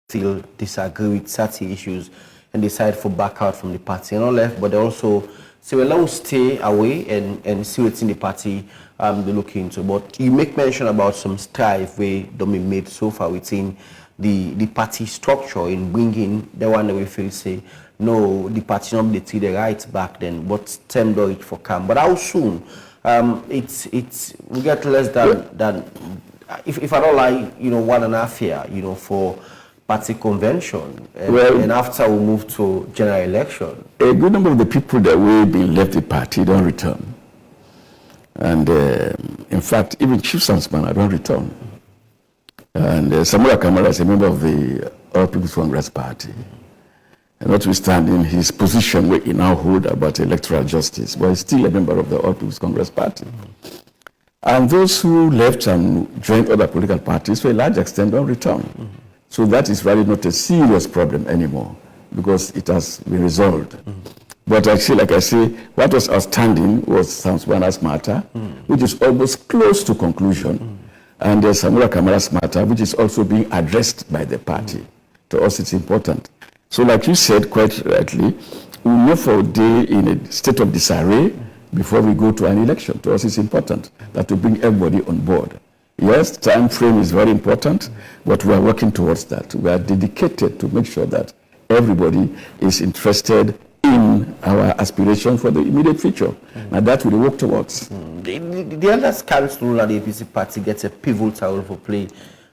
still disagree with certain issues and decide to back out from the party. And not left, but they also say, well, let's stay away and see what's in the party they look into. But you make mention about some strive where don't be made so far within the party structure in bringing the one that we feel say, no, the party not the the rights back then, but term do it for camp. But how soon? It's we get less than if I don't like, 1.5 year, for party convention, and after we move to general election. A good number of the people that will be left the party don't return. And in fact, even Chief Sumana don't return. And Samura Kamara is a member of the All People's Congress Party. And notwithstanding his position where he now hold about electoral justice, but he's still a member of the All People's Congress Party. And those who left and joined other political parties, to a large extent, don't return. So that is really not a serious problem anymore, because it has been resolved. But actually, like I say, what was outstanding was Samura's matter, which is almost close to conclusion. And there's Samura Kamara's matter, which is also being addressed by the party. To us, it's important. So like you said quite rightly, we move for a day in a state of disarray before we go to an election. To us, it's important that we bring everybody on board. Yes, time frame is very important, but we are working towards that. We are dedicated to make sure that everybody is interested in our aspiration for the immediate future. And that we work towards. The elders council and the APC party gets a pivotal role for play,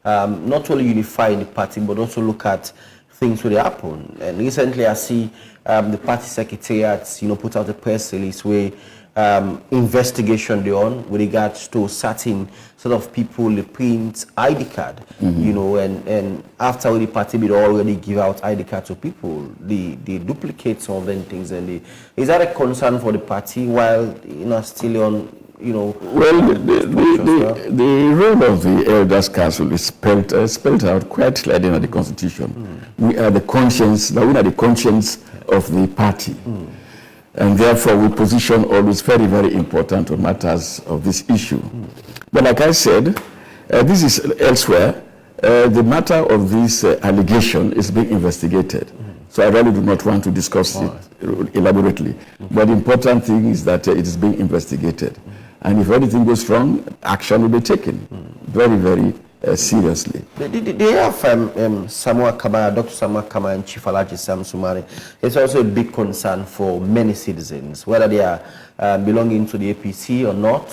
not only unifying the party, but also look at things where they happen. And recently I see the party secretariat, put out a press release where investigation they on with regards to certain sort of people they print ID card, and after the party they already give out ID card to people, they duplicate some of them things, and is that a concern for the party while still on? Well, the role of the Elders Council is spelled out quite clearly in the Constitution. We are the conscience, we are the conscience of the party. And therefore, we position always very, very important on matters of this issue. But like I said, this is elsewhere. The matter of this allegation is being investigated. So I really do not want to discuss it elaborately. But the important thing is that it is being investigated. And if anything goes wrong, action will be taken very, very seriously. They have Samura Kamara, Dr. Samura Kamara and Chief Alaji Sumana. It's also a big concern for many citizens, whether they are belonging to the APC or not,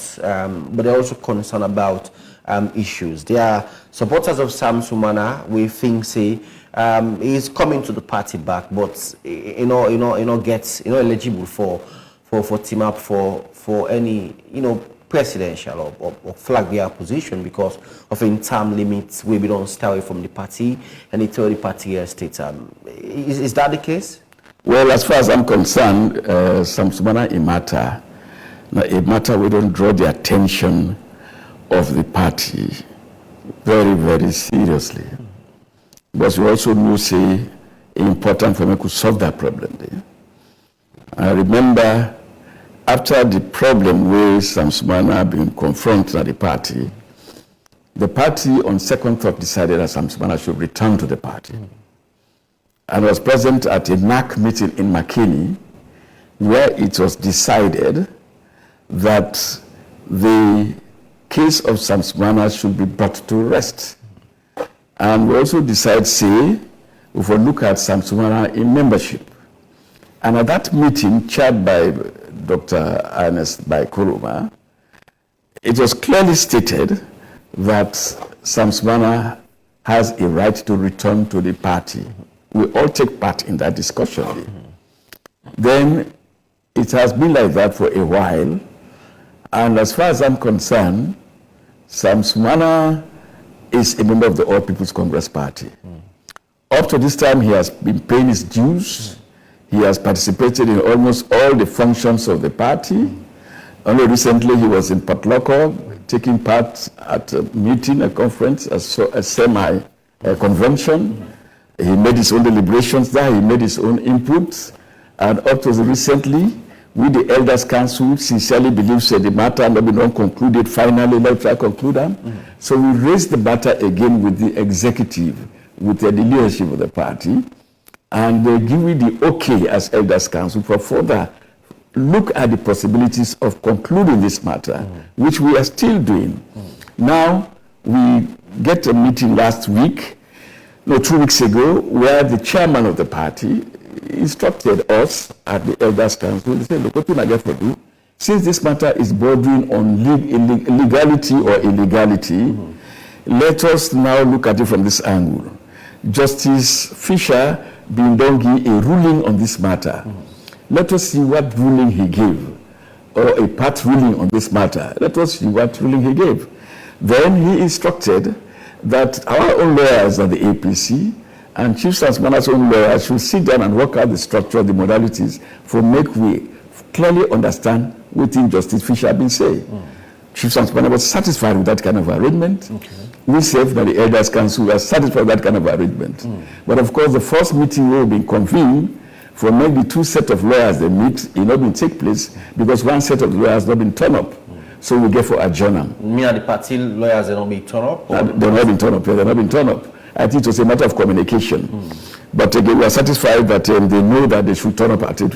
but they're also concerned about issues. They are supporters of Sumana. We think, say, he's coming to the party back, but gets eligible for team up for any presidential or flag bearer position because of in term limits where we don't stay away from the party and they tell the party state. Is that the case? Well, as far as I'm concerned, Sumana a matter we don't draw the attention of the party very, very seriously. But we also know, say, important for me to solve that problem. I remember after the problem where Sumana being confronted at the party on second thought decided that Sumana should return to the party. And was present at a NAC meeting in Makini where it was decided that the case of Sumana should be brought to rest. And we also decided, say, we will look at Sumana in membership. And at that meeting, chaired by Dr. Ernest Kuruma, it was clearly stated that Sumana has a right to return to the party. We all take part in that discussion. Then it has been like that for a while, and as far as I'm concerned, Sumana is a member of the All People's Congress Party. Up to this time, he has been paying his dues. He has participated in almost all the functions of the party. Only recently he was in Port Loko, taking part at a meeting, a conference, a semi-convention. He made his own deliberations there, he made his own inputs. And up to recently, we the Elders Council sincerely believe that the matter has been not concluded finally, let's try to conclude them. So we raised the matter again with the executive with the leadership of the party, and they give me the okay as Elders Council for further look at the possibilities of concluding this matter, which we are still doing. Now, we get a meeting last week, no, 2 weeks ago, where the chairman of the party instructed us at the Elders Council. They said, look, what can I get for you? Since this matter is bordering on legality or illegality, let us now look at it from this angle. Justice Fisher Bindongi a ruling on this matter. Let us see what ruling he gave, or a part ruling on this matter. Let us see what ruling he gave. Then he instructed that our own lawyers at the APC and Chief Sumana's own lawyers should sit down and work out the structure, the modalities, for make we clearly understand what Justice Fisher had been saying. Chief Sumana was satisfied with that kind of arrangement. We said that the Elders Council was satisfied with that kind of arrangement. But of course, the first meeting will be convened for maybe 2 sets of lawyers they meet, it not been take place because 1 set of lawyers not been turned up. So we get for adjournment. Me and the party lawyers have not been turned up? They've not been turned up. They've not been turned up. I think it was a matter of communication. But again, we are satisfied that they know that they should turn up at a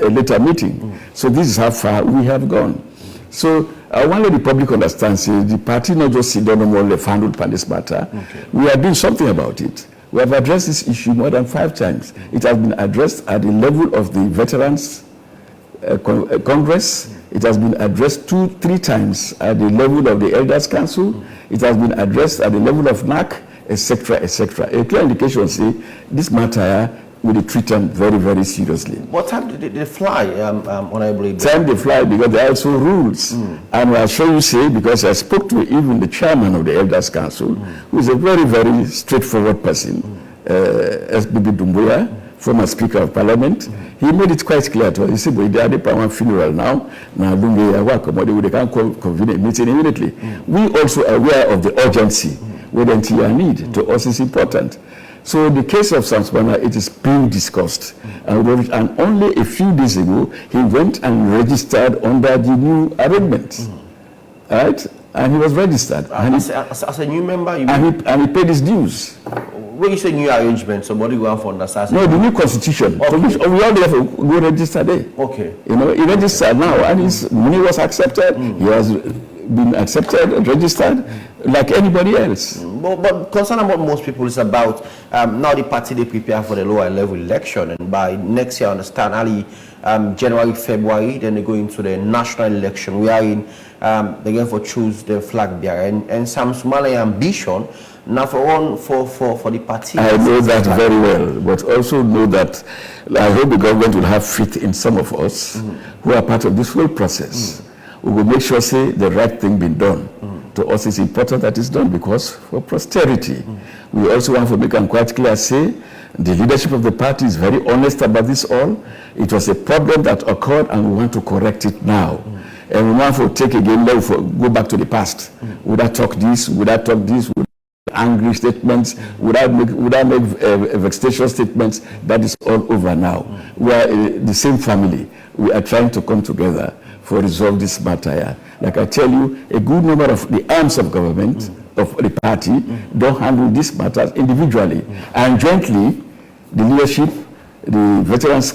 later meeting. So this is how far we have gone. So I want to let the public understand, the party not just sit down and more left handled on this matter. We are doing something about it. We have addressed this issue more than 5 times. It has been addressed at the level of the Veterans Congress. It has been addressed 2-3 times at the level of the Elders Council. It has been addressed at the level of NAC, etc., etc. A clear indication say this matter will be treated very, very seriously. What time did they fly, Honorable? Time they fly because there are also rules. And I'll show you, say, because I spoke to even the chairman of the Elders Council, who is a very, very straightforward person, SBB Dumbuya, former Speaker of Parliament. He made it quite clear to us. He said, well, they are the one funeral now. Now, they can't convene a meeting immediately. We also are aware of the urgency, where the entire need to us is important. So the case of Sumana, it is being discussed. And only a few days ago, he went and registered under the new arrangement. Right? And he was registered. As a new member? And he paid his dues. When you say new arrangement, somebody go out for understand? No, the new constitution. Okay. We all have to go register there. Okay. You know, he registered now, and his money was accepted. He has been accepted, registered, like anybody else. But concern about most people is about now the party they prepare for the lower level election, and by next year, I understand, early January, February, then they go into the national election. We are in they're going to choose the flag bearer, and some Somali ambition now for the party. I know that very well, but also know that I hope the government will have faith in some of us who are part of this whole process. We will make sure, say, the right thing being done. To us, it's important that it's done because for posterity. We also want to make it quite clear, say, the leadership of the party is very honest about this all. It was a problem that occurred, and we want to correct it now. And we want to take again, go back to the past. Would I talk this? Would I talk this? Would angry statements? Would I make vexatious statements? That is all over now. We are the same family. We are trying to come together for resolve this matter. Like I tell you, a good number of the arms of government, of the party, don't handle these matters individually. And jointly, the leadership, the Veterans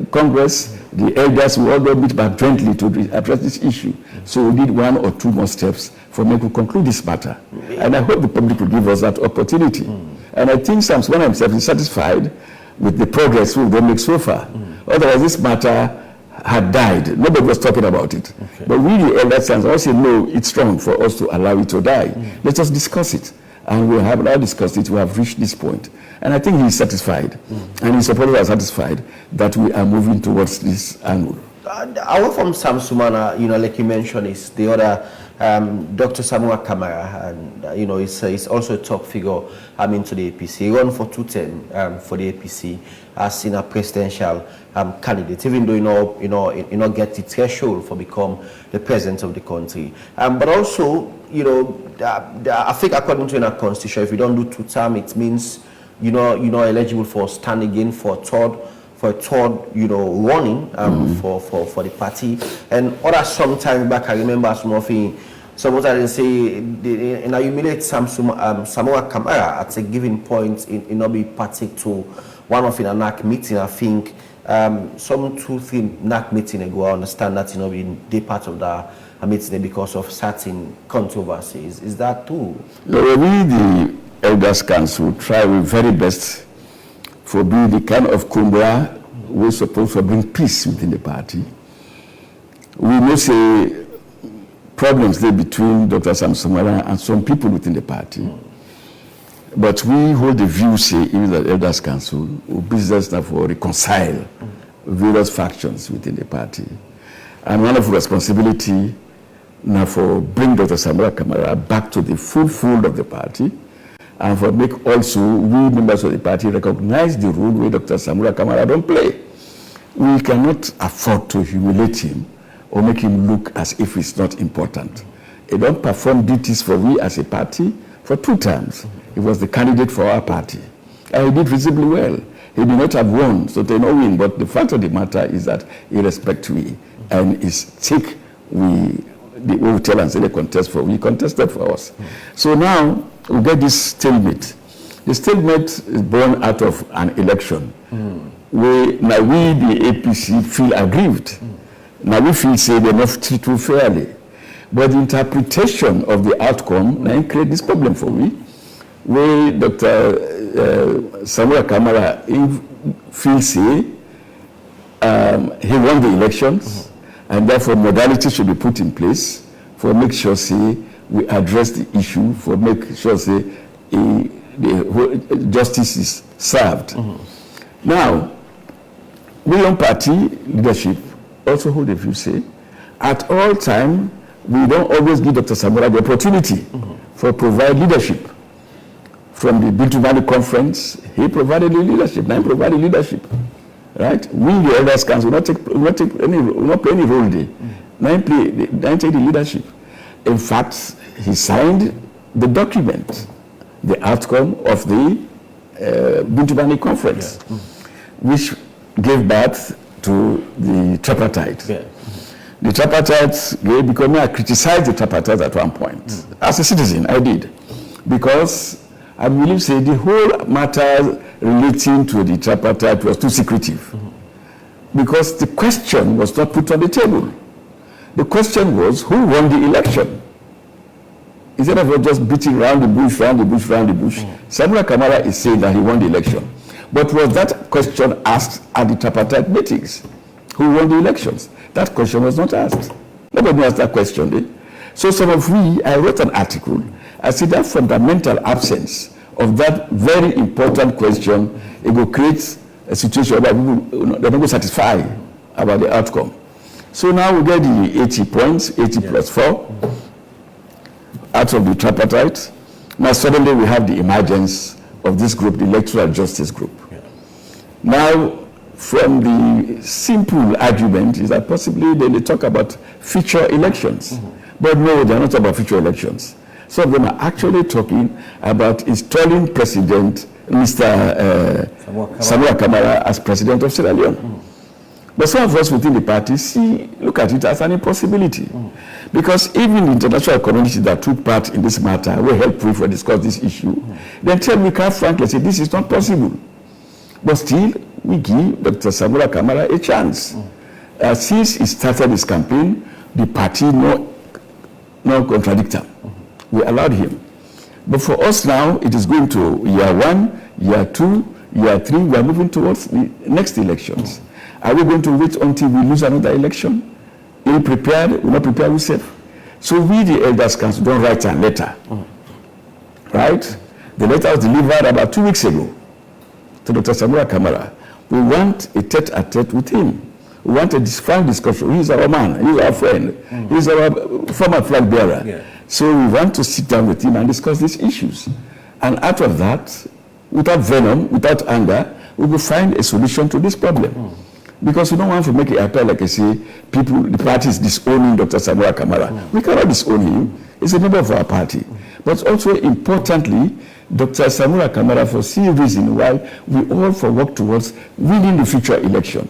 Congress, the elders will all meet back jointly to address this issue. So we need 1 or 2 more steps for me to conclude this matter. And I hope the public will give us that opportunity. And I think Sumana himself is satisfied with the progress we've made so far. Otherwise, this matter had died. Nobody was talking about it. But we, the elders, also know it's wrong for us to allow it to die. Let us discuss it. And we have now discussed it. We have reached this point. And I think he's satisfied. And his supporters are satisfied that we are moving towards this angle. Away from Sumana, like you mentioned, is the other Dr. Samura Kamara, and he's also a top figure into the APC. He ran for 2 terms for the APC as a presidential candidate, even though you know get the threshold for become the president of the country. But also, I think according to our constitution, if you don't do 2 terms, it means you're not eligible for stand again for a third running for the party. And other sometime back, I remember some of what I say, and I humiliate Samura Kamara at a given point in Obi party to one of in a NAC meeting. I think some 2-3 NAC meeting ago, I understand that they part of the meeting because of certain controversies. Is that true? No, we, the Elders Council, try our very best for being the kind of Kumbra we're supposed to bring peace within the party. We may say problems there between Dr. Sumana and some people within the party. But we hold the view, say, even the Elders Council, business now for reconcile various factions within the party. And one of the responsibility now for bring Dr. Samura Kamara back to the full fold of the party, and for make also we members of the party recognize the role where Dr. Samura Kamara don't play. We cannot afford to humiliate him or make him look as if it's not important. He don't perform duties for we as a party for 2 terms. He was the candidate for our party. And he did reasonably well. He did not have won, so they don't win. But the fact of the matter is that he respects we and is take we tell and say they contest for, we contested for us. So now we get this stalemate. The stalemate is born out of an election. Now we, the APC, feel aggrieved. Now we feel say they're not treated fairly. But the interpretation of the outcome now create this problem for we, where Dr. Samura Kamara feels say he won the elections, and therefore modality should be put in place for make sure say we address the issue, for make sure say the justice is served. Now, we on party leadership also hold the view say at all time we don't always give Dr. Samura the opportunity for provide leadership. From the Biltubani conference, he provided the leadership. Now he provided leadership, right? We, the Elders Council, will not play any role there. Now he take the leadership. In fact, he signed the document, the outcome of the Biltubani conference, which gave birth to the tripartite. The tripartite, because I criticized the tripartite at one point. As a citizen, I did, because I believe say the whole matter relating to the tripartite was too secretive, because the question was not put on the table. The question was who won the election. Instead of just beating around the bush, Samura Kamara is saying that he won the election. But was that question asked at the tripartite meetings? Who won the elections? That question was not asked. Nobody asked that question. So I wrote an article. I see that fundamental absence of that very important question, it will create a situation where people they're not satisfied about the outcome. So now we get the 80 points, 80 plus 4, out of the tripartite. Now suddenly we have the emergence of this group, the Electoral Justice Group. Now, from the simple argument is that possibly they talk about future elections. But no, they're not about future elections. Some of them are actually talking about installing President Mr. Samura Kamara as President of Sierra Leone. But some of us within the party look at it as an impossibility. Because even the international community that took part in this matter will help proof or discuss this issue. Then tell me, quite frankly, say this is not possible. But still, we give Dr. Samura Kamara a chance. Since he started his campaign, the party no contradict him. We allowed him. But for us now, it is going to year 1, year 2, year 3. We are moving towards the next elections. Are we going to wait until we lose another election? Are we prepared? We're not prepared ourselves. So we, the Elders Council, don't write a letter. Right? The letter was delivered about 2 weeks ago to Dr. Samura Kamara. We want a tete-a-tete with him. We want a frank discussion. He's our man. He's our friend. He's our former flag bearer. So we want to sit down with him and discuss these issues. And out of that, without venom, without anger, we will find a solution to this problem. Because we don't want to make it appear like I say, the party is disowning Dr. Samura Kamara. We cannot disown him. He's a member of our party. But also importantly, Dr. Samura Kamara, for some reason why we all work towards winning the future election.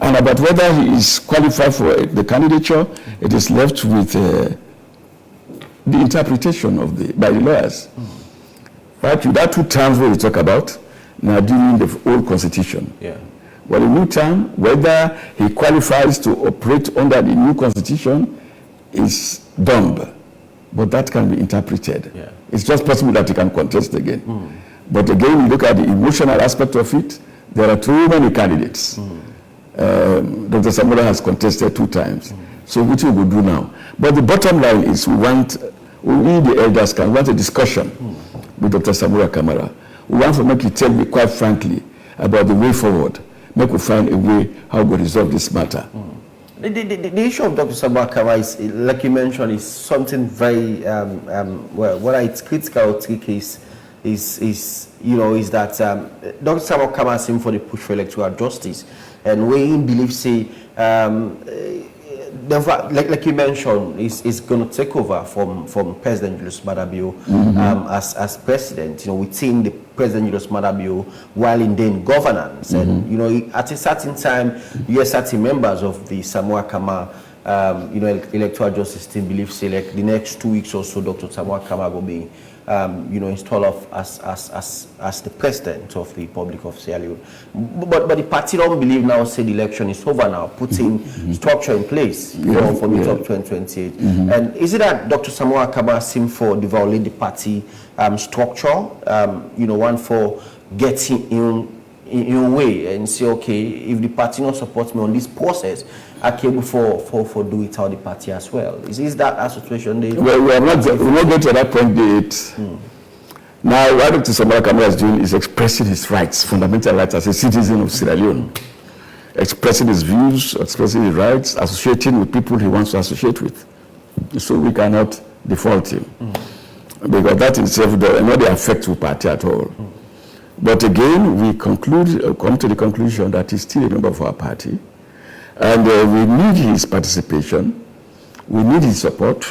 And about whether he is qualified for the candidature, it is left with the interpretation of by the lawyers. But that 2 terms we talk about, now during the old constitution. Yeah. Well, the new term, whether he qualifies to operate under the new constitution is dumb, but that can be interpreted. Yeah. It's just possible that he can contest again. But again, you look at the emotional aspect of it, there are too many candidates. Dr. Samura has contested 2 times. So which we will do now? But the bottom line is we, the elders, we want a discussion with Dr. Samura Kamara. We want to make you tell me quite frankly about the way forward. Make we find a way how we resolve this matter. The issue of Dr. Samura Kamara is, like you mentioned, is something very, well, whether it's critical or tricky is that Dr. Samura Kamara seems for the push for electoral justice, and we believe, say, like you mentioned, is going to take over from President Julius Maada Bio as president. Within the President Julius Maada Bio while in governance, and at a certain time, certain members of the Samura Kamara, electoral justice team believe, say, like the next 2 weeks or so, Dr. Samura Kamara will be installed off as the president of the Republic of Sierra Leone. But the party don't believe now, say the election is over now, putting structure in place for mid of 2028. And is it that Dr. Samura Kamara seems for devaluing the party structure, one for getting in a way and say, okay, if the party not supports me on this process, I can able for do it out the party as well. Is that a situation? Well, we're not going to that point yet. Now, what Dr. Samura Kamara is doing is expressing his rights, fundamental rights as a citizen of Sierra Leone, expressing his views, expressing his rights, associating with people he wants to associate with. So we cannot default him, because that in itself does not affect the party at all. But again, we come to the conclusion that he's still a member of our party. And we need his participation, we need his support,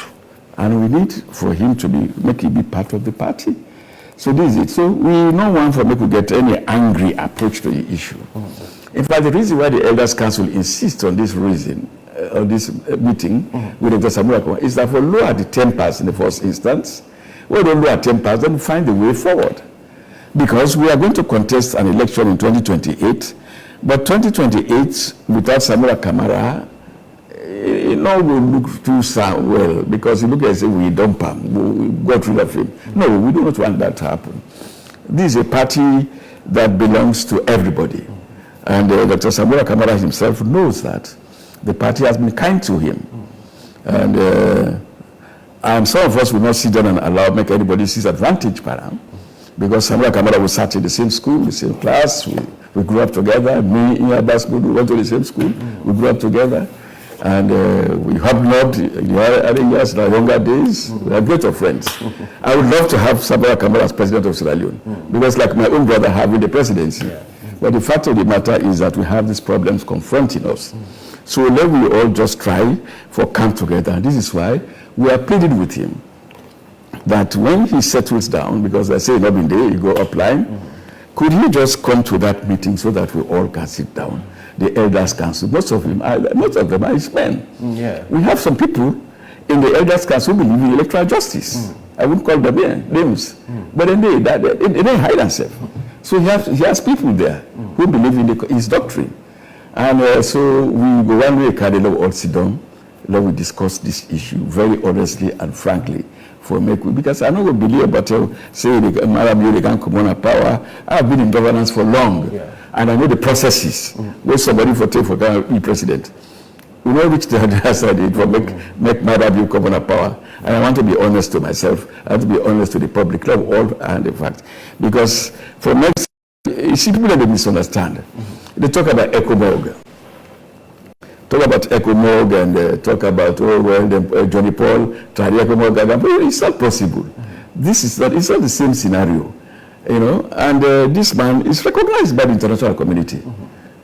and we need for him to make him be part of the party. So this is it. So we don't want for me to get any angry approach to the issue. In fact, the reason why the Elders Council insists on this reason, on this meeting with Dr. Samura Kamara, is that for lower the tempers in the first instance. We don't lower tempers, then find the way forward. Because we are going to contest an election in 2028, but 2028 without Samura Kamara, will look too well, because you look at it, we dump him, we got rid of him. No, we do not want that to happen. This is a party that belongs to everybody. And Dr. Samura Kamara himself knows that. The party has been kind to him. And some of us will not sit down and make anybody see advantage by him. Because Samura Kamara was sat in the same school, the same class, we grew up together. Me, Ian Baskud, we went to the same school, we grew up together. And we hobnobbed in the other years, in our younger days. We are great of friends. I would love to have Samura Kamara as president of Sierra Leone, because like my own brother having the presidency. But the fact of the matter is that we have these problems confronting us. So let we all just try for come together. And this is why we are pleading with him that when he settles down, because I say not in there, you go upline, could he just come to that meeting so that we all can sit down? The Elders Council, most of them are his men. We have some people in the Elders Council who believe in electoral justice. I wouldn't call them names, but then they hide themselves. So he has people there who believe in his doctrine. And so we go one way, Cardinal, all sit down, let we discuss this issue very honestly and frankly. Because I don't believe about say they can come on power. I've been in governance for long, and I know the processes. Where somebody for be president, we know which the other side it will make Maada come on power. And I want to be honest to myself. I have to be honest to the public, love all and the fact. Because for next, you see people that they misunderstand. They talk about ECOMOG. Talk about ECOMOG and talk about, Johnny Paul, tried ECOMOG. It's not possible. It's not the same scenario, and this man is recognized by the international community.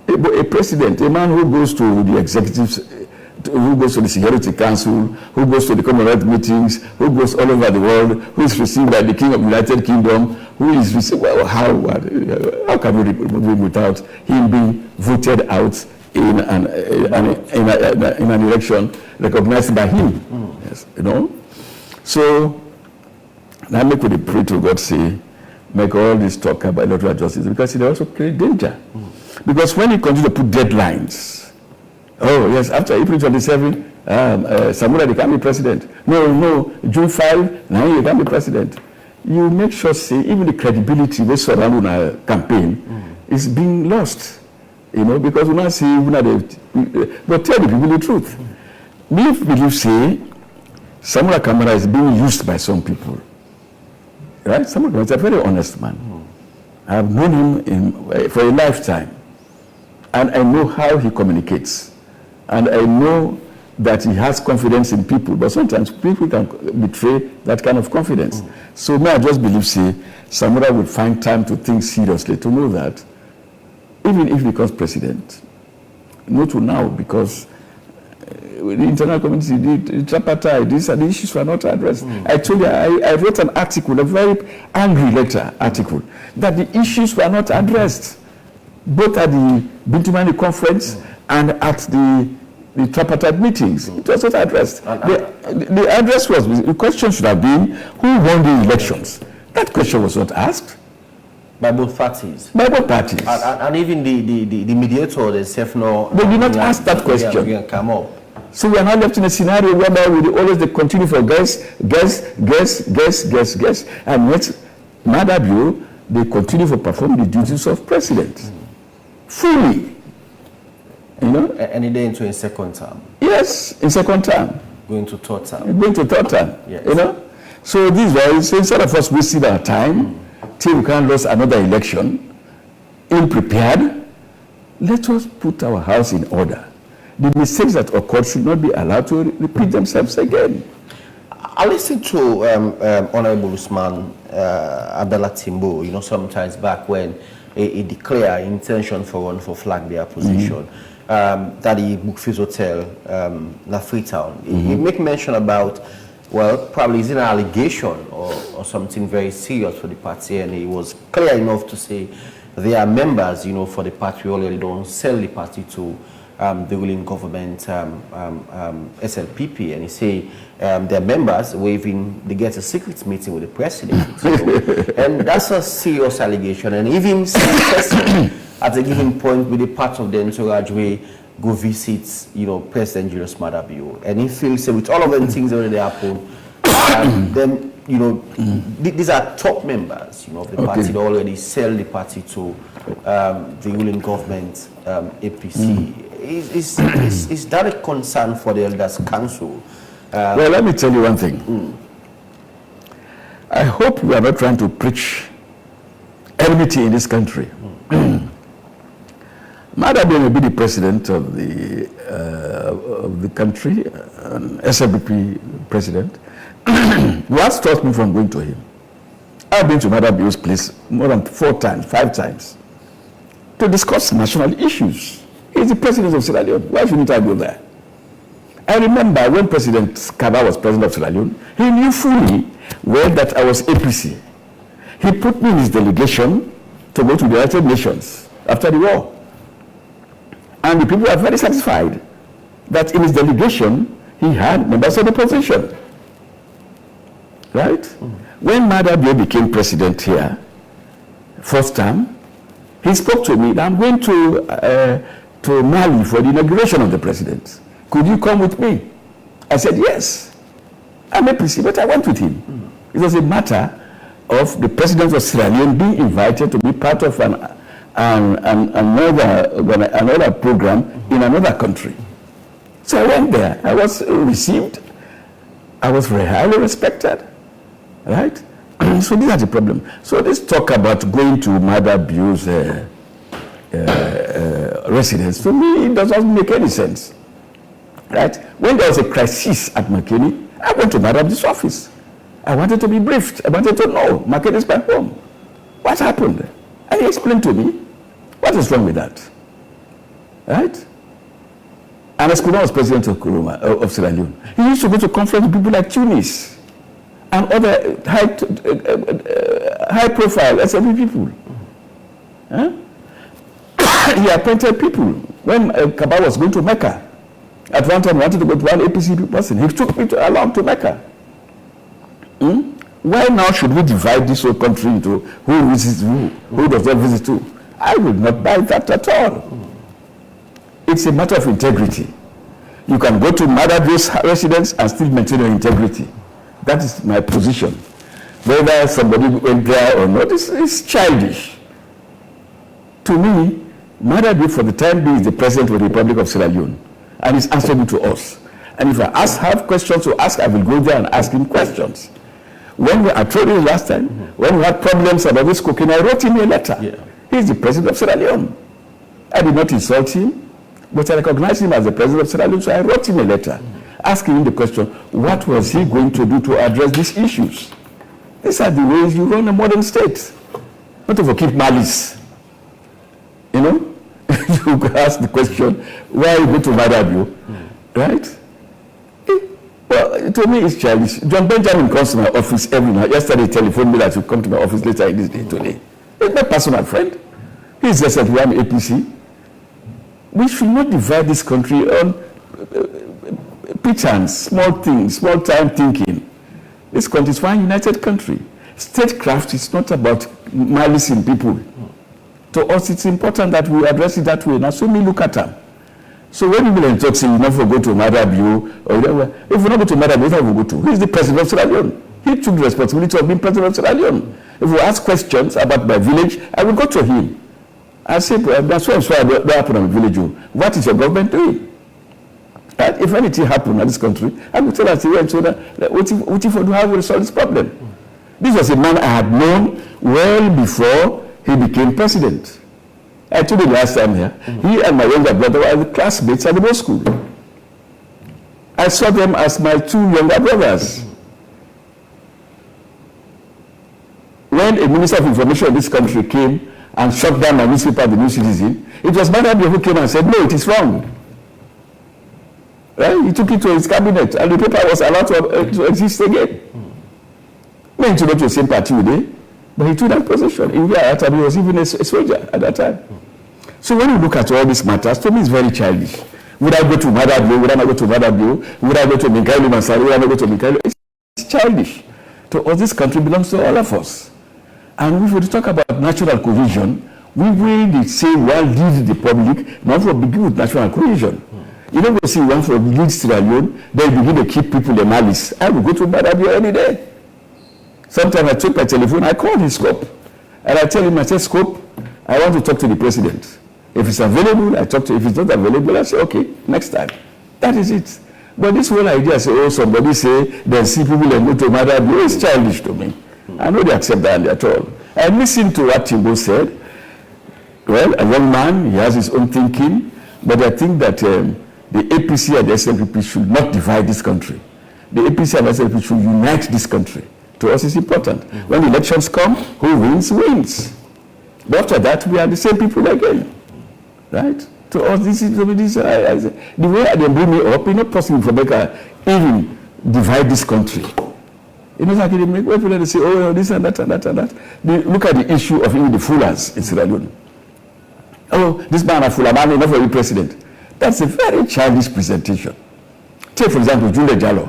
A president, a man who goes to the executives, who goes to the Security Council, who goes to the Commonwealth meetings, who goes all over the world, who is received by the King of the United Kingdom, who is received, how can we remove him without him being voted out in an election recognized by him? Yes, So, now make we pray to God, say, make all this talk about electoral justice, because it also creates danger. Because when you continue to put deadlines, oh yes, after April 27, Samura, they can be president. No, June 5, now you can be president. You make sure, say, even the credibility we surround our campaign is being lost. Because we now see, but tell the people the truth. Me believe, say, Samura Kamara is being used by some people. Right? Samura Kamara is a very honest man. I have known him for a lifetime. And I know how he communicates. And I know that he has confidence in people. But sometimes people can betray that kind of confidence. So may I just believe, say, Samura would find time to think seriously, to know that even if he becomes president, not to now, because the internal community, the tripartite, these are the issues were not addressed. I told you, I wrote an article, a very angry article, that the issues were not addressed, both at the Bintumani conference and at the tripartite meetings. It was not addressed. The address was, the question should have been, who won the elections? That question was not asked. By both parties. By both parties. And even the mediator, they did not ask that question. Come up. So we are now left in a scenario whereby we always continue for guess. And yet, Maada Bureau, they continue to perform the duties of president. Fully. Any day into a second term. Yes, in second term. Going to third term. Yes. So this way, so instead of us wasting our time, till we can't lose another election, ill-prepared, let us put our house in order. The mistakes that occurred should not be allowed to repeat themselves again. I listened to Honorable Usman Abdallah Timbo, sometimes back when he declared intention for run for flag bearer position, that he booked his hotel, La Freetown. He make mention about, well, probably it's an allegation or something very serious for the party, and he was clear enough to say there are members, for the party already don't sell the party to the ruling government, SLPP, and he say their members they get a secret meeting with the president. So, and that's a serious allegation, and even at a given point with a part of the entourage where go visit, President Julius Maada Bureau, and he feels with all of the things that already happen, then these are top members, of the party that already sell the party to the ruling government, APC. Is that a concern for the Elders Council? Well, let me tell you one thing. I hope we are not trying to preach enmity in this country. Maada will be the president of the country, SLBP president. What stops me from going to him? I've been to Maada Bureau's place more than 4 times, 5 times, to discuss national issues. He's the president of Sierra Leone. Why shouldn't I go there? I remember when President Kargbo was president of Sierra Leone, he knew fully well that I was APC. He put me in his delegation to go to the United Nations after the war. And the people are very satisfied that in his delegation, he had members of the opposition. Right? When Maada Bureau became president here, first term, he spoke to me, I'm going to Mali for the inauguration of the president. Could you come with me? I said, yes. I'm APC, but I went with him. It was a matter of the president of Sierra Leone being invited to be part of another program in another country. So I went there. I was received. I was very highly respected. Right? So these are the problem. So this talk about going to Maada Bureau's residence, to me, it doesn't make any sense. Right? When there was a crisis at McKinney, I went to Maada Bureau's office. I wanted to be briefed. I wanted to know, McKinney is back home. What happened? And he explained to me, what is wrong with that? Right? And Escobar was president of Sierra Leone. He used to go to conference with people like Tunis and other high-profile SLB people. Huh? He appointed people. When Kargbo was going to Mecca, at one time he wanted to go to one APC person. He took me along to Mecca. Why now should we divide this whole country into who visits who does not visit who? I would not buy that at all. It's a matter of integrity. You can go to Maada's residence and still maintain your integrity. That is my position. Whether somebody went there or not, it's childish. To me, Maada for the time being is the president of the Republic of Sierra Leone and is answerable to us. And if I have questions to ask, I will go there and ask him questions. I told you last time, when we had problems about this cocaine, I wrote him a letter. Yeah. He's the president of Sierra Leone. I did not insult him, but I recognized him as the president of Sierra Leone, so I wrote him a letter asking him the question, what was he going to do to address these issues? These are the ways you run a modern state. Not to keep malice. You know? You ask the question, why are you going to Maada? Right? Well, to me, it's childish. John Benjamin comes to my office every night. Yesterday, he telephoned me that he'll come to my office later in this day today. He's my personal friend. He's just at one APC. We should not divide this country on pretense, small things, small time thinking. This country is one united country. Statecraft is not about malice in people. To us, it's important that we address it that way. Now, so we look at them. So when people talk, say, you never go to Maada, or if we not go to Maada, where we go to? He's the president of Sierra Leone. He took the responsibility of being president of Sierra Leone. If we ask questions about my village, I will go to him. I say, that's why I'm sorry that happened in my village. What is your government doing? And if anything happened in this country, I will tell us, what if we have to resolve this problem? This was a man I had known well before he became president. I told you last time here, he and my younger brother were the classmates at the law school. I saw them as my two younger brothers. When a minister of information in this country came and shut down my newspaper, The New Citizen, it was Maada who came and said, no, it is wrong. Right? He took it to his cabinet and the paper was allowed to exist again. Maybe to not the same party today, but he took that position. In that time, he was even a soldier at that time. So when you look at all these matters, to me it's very childish. Would I go to Maada? Would I not go to Maada? Would I go to Minkailu Mansari? Would I not go to Minkailu? It's childish. To us, this country belongs to all of us. And if we talk about national cohesion, we will say one lead the public, not for begin with national cohesion. You know, we see one for lead Sierra Leone, they begin to keep people in malice. I will go to Maada any day. Sometimes I take my telephone, I call his scope, and I tell him, I say, Scope, I want to talk to the president. If it's available, I talk to him. If it's not available, I say, okay, next time. That is it. But this whole idea, say, oh, somebody say, they see people and go to Maada, is childish to me. I know they accept that at all. I listened to what Timbo said. Well, a young man, he has his own thinking, but I think that the APC and the SNPP should not divide this country. The APC and the SNPP should unite this country. To us, it's important. When the elections come, who wins, wins. But after that, we are the same people again. Right? To us, this is the way they bring me up, it's not possible for Becca even divide this country. You know, like they make people they say, oh, this and that and that and that. They look at the issue of even the Fullers in Sierra Leone. Oh, this man a Fuller man, enough for the president. That's a very childish presentation. Take, for example, Julia Jallo.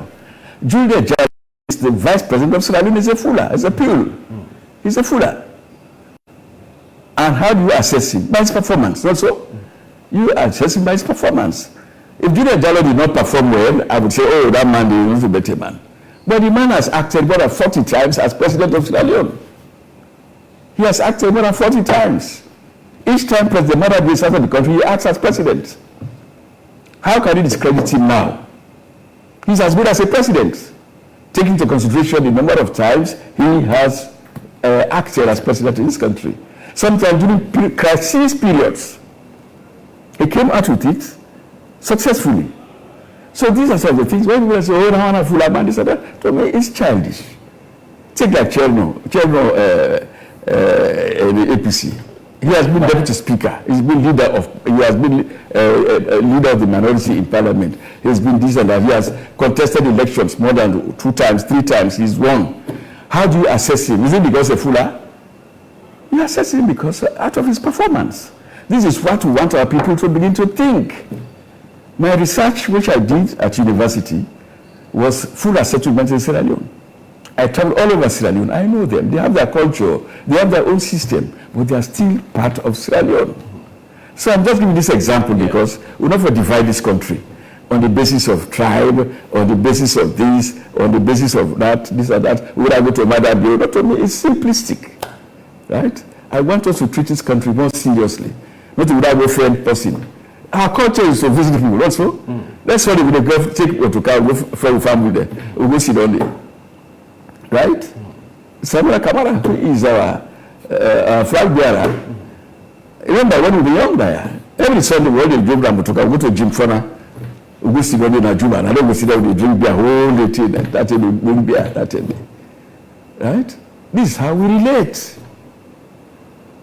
Julia Jallo is the vice president of Sierra Leone, is a Fuller, is a Pule. He's a Fuller. And how do you assess him? By his performance, not so? You assess him by his performance. If Julia Jallo did not perform well, I would say, oh, that man is a better man. But the man has acted more than 40 times as president of Sierra Leone. He has acted more than 40 times. Each time President Maada is out of the country, he acts as president. How can you discredit him now? He's as good as a president. Taking into consideration the number of times he has acted as president in this country. Sometimes during crisis periods, he came out with it successfully. So these are some of the things. When people say, oh, I want a Fuller man, this and that, to me, it's childish. Take like Cherno in the APC. He has been deputy speaker. He has been leader of the minority in parliament. He has been this and that. He has contested elections more than 2 times, 3 times. He's won. How do you assess him? Is it because a Fuller? You assess him because out of his performance. This is what we want our people to begin to think. My research, which I did at university, was Fuller settlement in Sierra Leone. I traveled all over Sierra Leone. I know them. They have their culture. They have their own system, but they are still part of Sierra Leone. So I'm just giving this example because we're not going to divide this country on the basis of tribe, on the basis of this, on the basis of that, this or that. Would I go to Maada? Not to me, it's simplistic, right? I want us to treat this country more seriously, not would I go friend person. Our culture is to visit people, not so? Let's say we go take Otuka, go for family there, we go sit on there, right? Samura Kamara is our flag bearer. Remember when we were young there, every Sunday when they drove down Otuka, we go to Jim Fona, we go sit on there in Juba, and then we sit down, we drink beer, whole day, that day we drink beer, that day. Right? This is how we relate.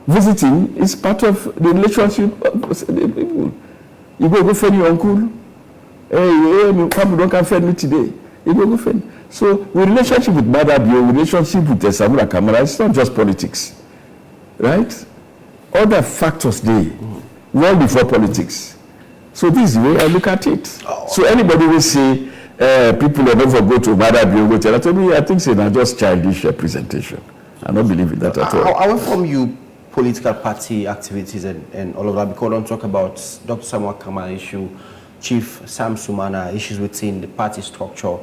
Visiting is part of the relationship of the people. You go friend your uncle. Hey, come don't come friend me today. You go friend. So with relationship with Maada, relationship with Samura Kamara, it's not just politics. Right? Other factors there, well before politics. So this is the way I look at it. So anybody will say people will never go to Maada, I think it's not just childish representation. I don't believe in that at all. I went from you political party activities and all of that, because we don't talk about Dr. Samura Kamara issue, Chief Sam Sumana, issues within the party structure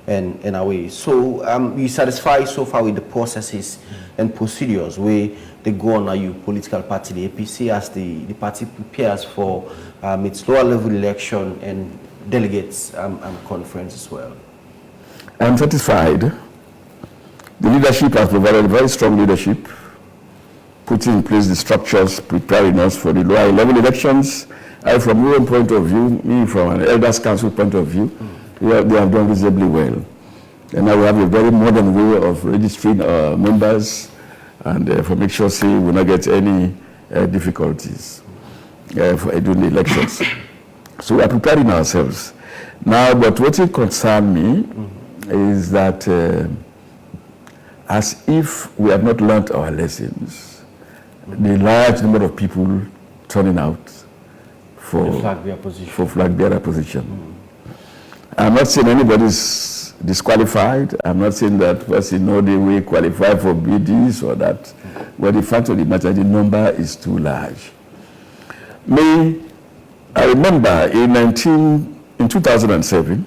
and in a way. So you satisfied so far with the processes and procedures where they go on you political party, the APC, as the party prepares for its lower level election and delegates conference as well? I'm satisfied. The leadership has provided very strong leadership, putting in place the structures, preparing us for the lower level elections. From your point of view, me from an Elders Council point of view, they have done reasonably well. And now we have a very modern way of registering members and for make sure we will not get any difficulties for doing the elections. So we are preparing ourselves. Now, but what it concerns me is that as if we have not learned our lessons, the large number of people turning out for flag bearer position. I'm not saying anybody's disqualified. I'm not saying that person no they will qualify for this or that. But the fact of the matter, the number is too large. I remember in 2007,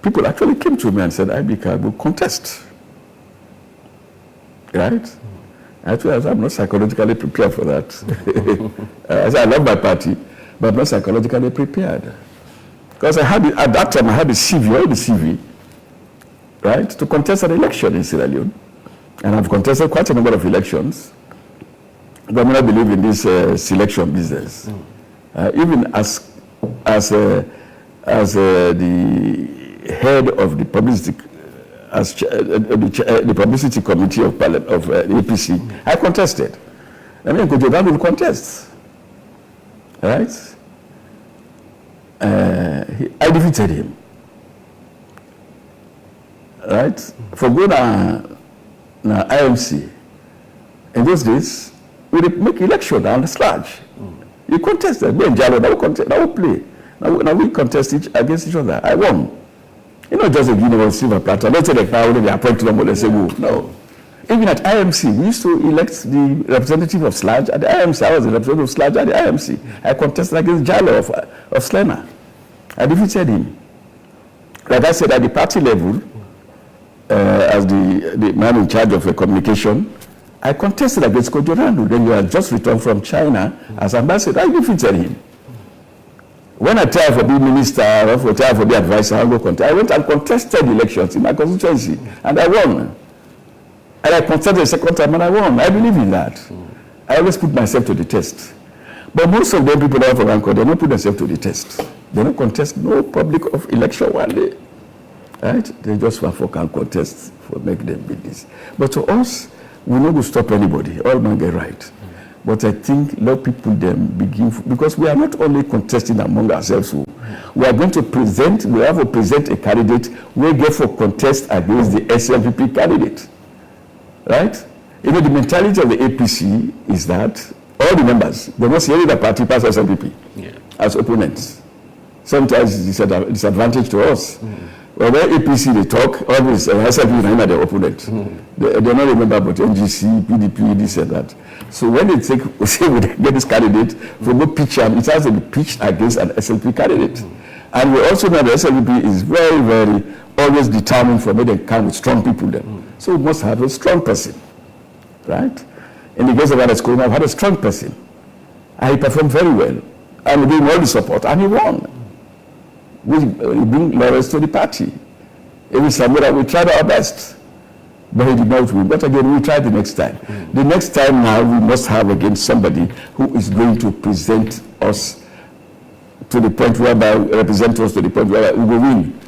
people actually came to me and said, I will contest. Right? I told them, I'm not psychologically prepared for that. I said, I love my party, but I'm not psychologically prepared. Because at that time, I had the CV, right, to contest an election in Sierra Leone. And I've contested quite a number of elections. But I believe in this selection business. Even as the head of the publicity, the publicity committee of the APC, I contested. I mean, Whodat will contest, right? I defeated him, right? For going to IMC, in those days, we make election on the sludge. You contested, me and Jalo, now we play. Now we contest against each other. I won. You know, just a Guinea or silver platter. Let's say the crowd, they appoint them, let's say, no. Even at IMC, we used to elect the representative of Sludge at the IMC. I was the representative of Sludge at the IMC. I contested against Jalo of Slena. I defeated him. Like I said, at the party level, as the man in charge of communication, I contested against Kojorandu. Then you had just returned from China as ambassador. I defeated him. When I tried for being minister or for tried for being advisor, I went and contested elections in my constituency, and I won. And I contested the second time, and I won. I believe in that. I always put myself to the test. But most of them people that for Ranko, they don't put themselves to the test. They don't contest no public of election one day. Right? They just want for can contest for make them be this. But to us, we not going to stop anybody. All men get right. But I think a lot of people then begin, because we are not only contesting among ourselves, we are going to present, we have to present a candidate, we get for contest against the SLPP candidate. Right? You know, the mentality of the APC is that all the members, they must see any other party pass SLPP as opponents. Sometimes it's a disadvantage to us. Well, when APC they talk, all this SLP is their opponent. They don't remember about NGC, PDP, this and that. So when they say we get this candidate, we go pitch him, it has to be pitched against an SLP candidate. And we also know the SLP is very, very always determined for me to come with strong people then. So we must have a strong person, right? In the case of Alex Kuruma, I've had a strong person. And he performed very well. And we gave him all the support, and he won. We bring laurels to the party. Even Samura, we tried our best, but he did not win. But again, we tried the next time. The next time now, we must have again somebody who is going to present us to the point whereby, represent us to the point where we will win.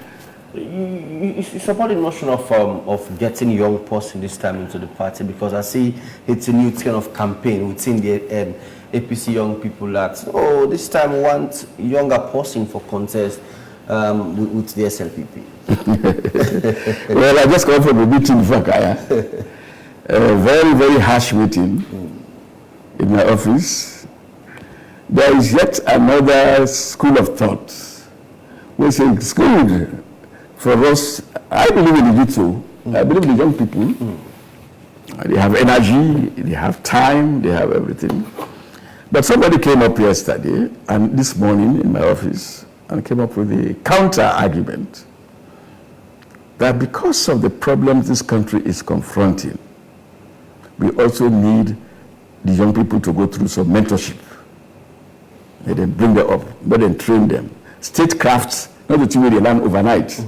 You support the notion of getting young person this time into the party, because I see it's a new kind of campaign within the APC young people that, oh, this time we want younger person for contest with the SLPP. Well, I just come from a meeting in Fakaya, a very, very harsh meeting in my office. There is yet another school of thought. We say it's good for us. I believe in the youth too. I believe in the young people. They have energy, they have time, they have everything. But somebody came up yesterday and this morning in my office and came up with a counter argument that because of the problems this country is confronting, we also need the young people to go through some mentorship. Let them bring them up, let them train them. Statecrafts, not the thing they learn overnight,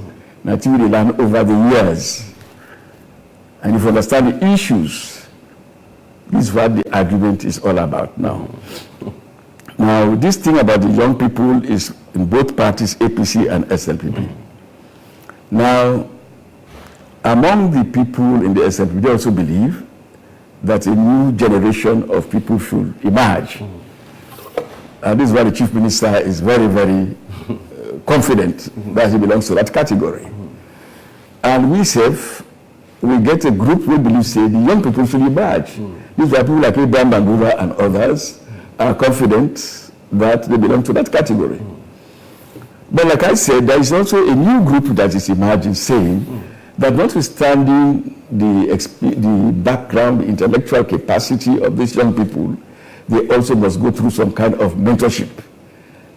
not the thing they learn over the years. And if you understand the issues, this is what the argument is all about now. Now, this thing about the young people is in both parties, APC and SLPP. Now, among the people in the SLPP, they also believe that a new generation of people should emerge. And this is why the Chief Minister is very, very confident that he belongs to that category. And we get a group we believe say the young people should emerge. These are people like Abraham Bangura and others are confident that they belong to that category. But like I said, there is also a new group that is emerging saying that notwithstanding the background, the intellectual capacity of these young people, they also must go through some kind of mentorship.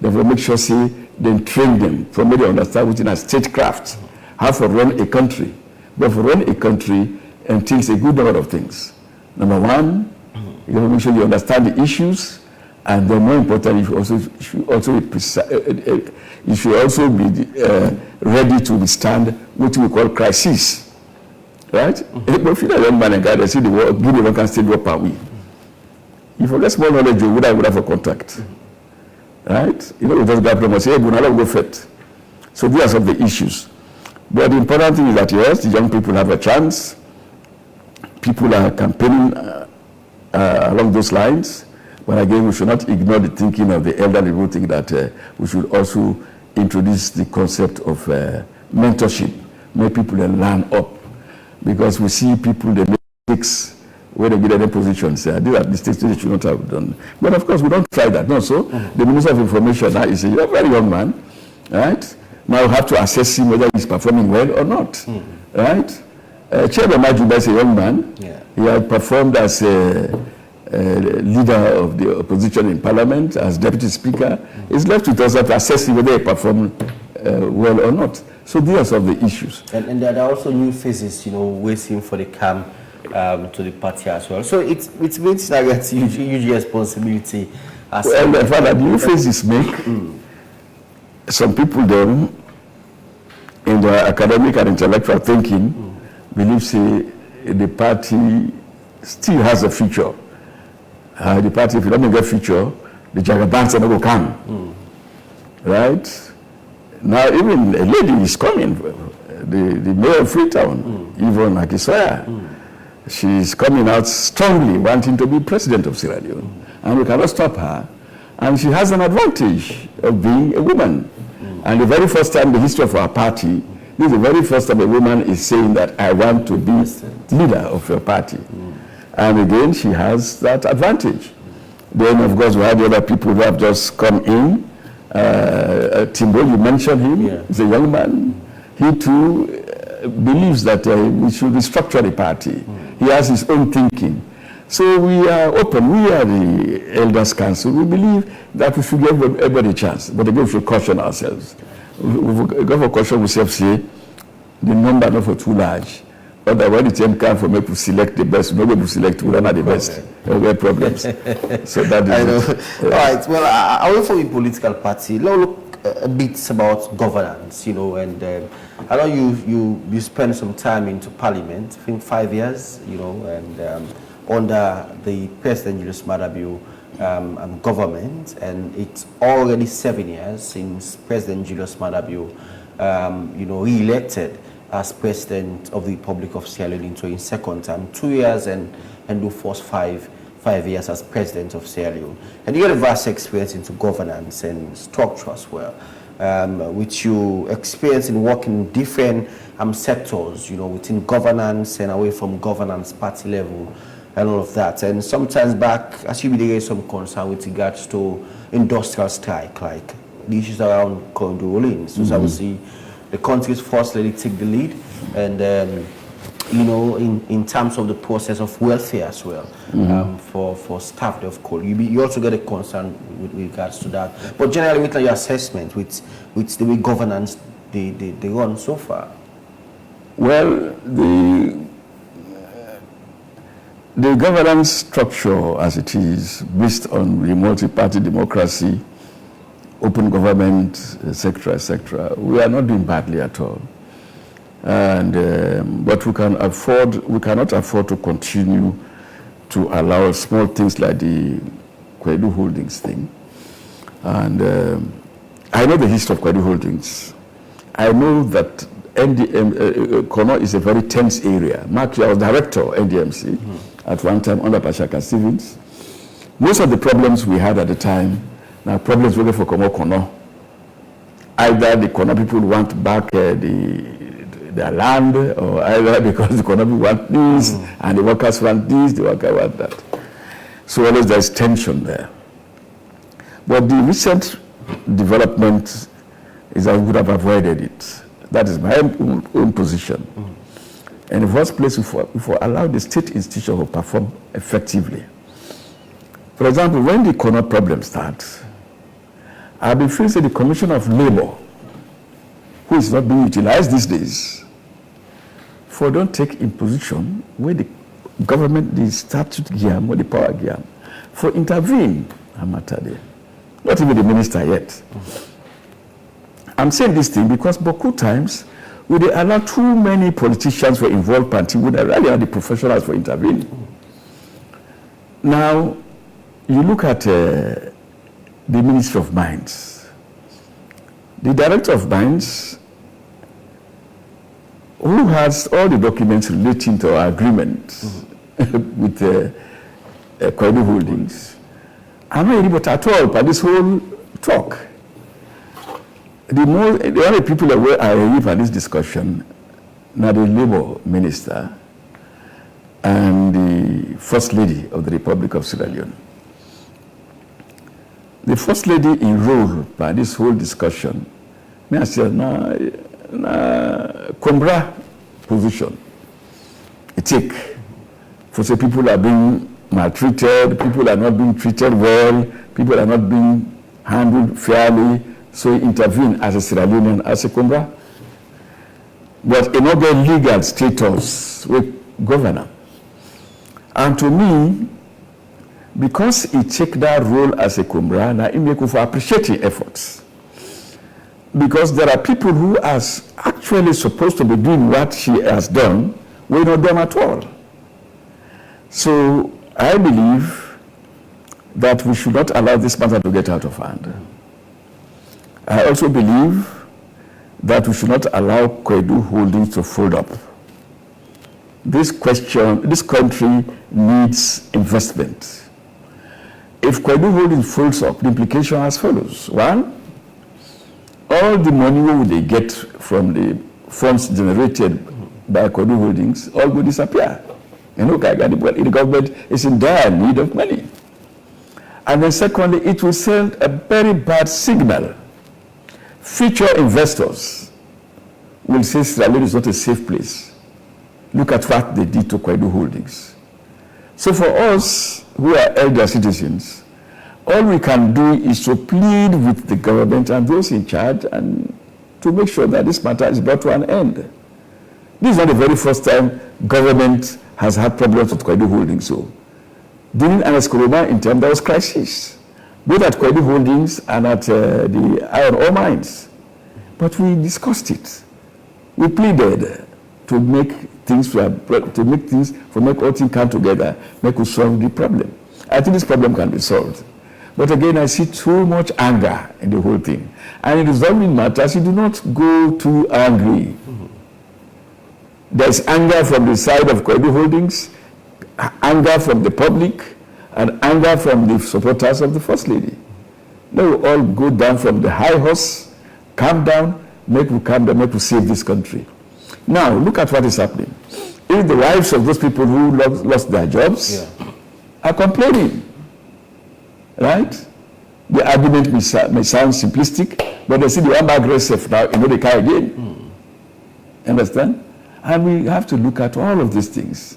Therefore, make sure, say, then train them from where they understand within a statecraft, how to run a country. But for run a country entails a good number of things. Number one, you have to make sure you understand the issues, and then more importantly, you should also be ready to withstand what we call crisis. Right? But if you're a young man and guy that see the world, Guinea one can still go per week. If you get small knowledge, you would have a contract. Right? You know, we just grab them and say, hey, we'll go fit. So these are some of the issues. But the important thing is that, yes, the young people have a chance. People are campaigning along those lines. But again, we should not ignore the thinking of the elderly who think that we should also introduce the concept of mentorship, make people learn up. Because we see people, they make mistakes where they get in their positions. These are the mistakes they should not have done. But of course, we don't try that. No, so the Minister of Information now is a very young man, right? Now we have to assess him whether he's performing well or not, right? Chairman Majuba is a young man. Yeah. He had performed as a leader of the opposition in Parliament, as Deputy Speaker. It's left with us to assess him whether he performed well or not. So these are some of the issues. And there are also new phases, you know, waiting for the camp to the party as well. So it means that it's huge responsibility. Well, in fact, the new phases make some people then, in their academic and intellectual thinking, believe, say, the party still has a future. The party, if you don't get a future, the Jagabans are not going to come. Right? Now, even a lady is coming, the mayor of Freetown, Yvonne Akisoya. She's coming out strongly, wanting to be president of Sierra Leone. And we cannot stop her. And she has an advantage of being a woman. And the very first time in the history of our party, this is the very first time a woman is saying that I want to be leader of your party. And again, she has that advantage. Then, of course, we have the other people who have just come in. Timbo, you mentioned him. Yeah. He's a young man. he too believes that we should restructure the party. He has his own thinking. So we are open. We are the Elders Council. We believe that we should give everybody a chance. But again, we should caution ourselves. We go for caution, we say the number not for too large. Otherwise, when the time comes for me to select the best, we will select who are not the best. There will be problems. So that is it. All right. Well, I will for the political party. Let's look a bit about governance, and I know you spent some time into Parliament, I think 5 years, and under the President Julius Maada government, and it's already 7 years since President Julius Maada re-elected as President of the Republic of Sierra Leone into his second term, 2 years and the first five years as President of Sierra Leone. And you got a vast experience into governance and structure as well, which you experience in working in different sectors, within governance and away from governance, party level, and all of that. And sometimes back, as you there is some concern with regards to industrial strike, like the issues around Kargbo rulings. So obviously, the country's first lady take the lead, and in terms of the process of welfare as well, for staff of coal. You also get a concern with regards to that. But generally, with your assessment, with the way governance they run so far. Well, the governance structure as it is, based on the multi-party democracy, open government, etc., we are not doing badly at all. And but we cannot afford to continue to allow small things like the Kargbo Holdings thing. And I know the history of Kargbo Holdings. I know that Kono is a very tense area. Mark, I was director of NDMC at one time under Pashaka Stevens. Most of the problems we had at the time, now problems really for Kono. Either the Kono people want back their land, or either because the Kono people want this, and the workers want this, the workers want that. So always there's tension there. But the recent development is that we would have avoided it. That is my own position. And in the first place, if we allow the state institution to perform effectively. For example, when the Kono problem starts, I've been facing the Commission of Labor, who is not being utilized these days, for don't take imposition where the government, the statute giam or the power giam, for intervene. Not even the minister yet. I'm saying this thing because beaucoup times we allow too many politicians for involved party would really are the professionals for intervening. Now, you look at the Ministry of Mines. The Director of Mines, who has all the documents relating to our agreement with Kargbo Holdings, I'm not able at all by this whole talk. The only people that I hear for this discussion, now the Labour Minister and the First Lady of the Republic of Sierra Leone. The First Lady enrolled by this whole discussion, I said, Combra position. It take for say people are being maltreated, people are not being treated well, people are not being handled fairly. So he intervened as a Sierra Leonean, as a Combra. But in other legal status with governor. And to me, because he took that role as a Combra, now he make for appreciating efforts. Because there are people who are actually supposed to be doing what she has done, we not done at all. So I believe that we should not allow this matter to get out of hand. I also believe that we should not allow Kargbo Holdings to fold up. This country needs investment. If Kargbo Holdings folds up, the implication as follows. One, all the money they get from the funds generated by Kargbo Holdings all will disappear. The government is in dire need of money. And then secondly, it will send a very bad signal. Future investors will say Sierra Leone is not a safe place. Look at what they did to Kargbo holdings. So for us who are elder citizens, all we can do is to plead with the government and those in charge and to make sure that this matter is brought to an end. This is not the very first time government has had problems with Kargbo holdings. So during Ernest Koroma in time, there was crisis, both at Kargbo holdings and at the iron ore mines. But we discussed it. We pleaded to make things, for make all things come together, make us solve the problem. I think this problem can be solved. But again, I see too much anger in the whole thing. And in resolving matters, you do not go too angry. There's anger from the side of Kargbo holdings, anger from the public, and anger from the supporters of the First Lady. They will all go down from the high horse, calm down, make we save this country. Now, look at what is happening. If the wives of those people who lost their jobs are complaining, right? The argument may sound simplistic, but they see the one bag race now, you know, they carry again. Understand? And we have to look at all of these things.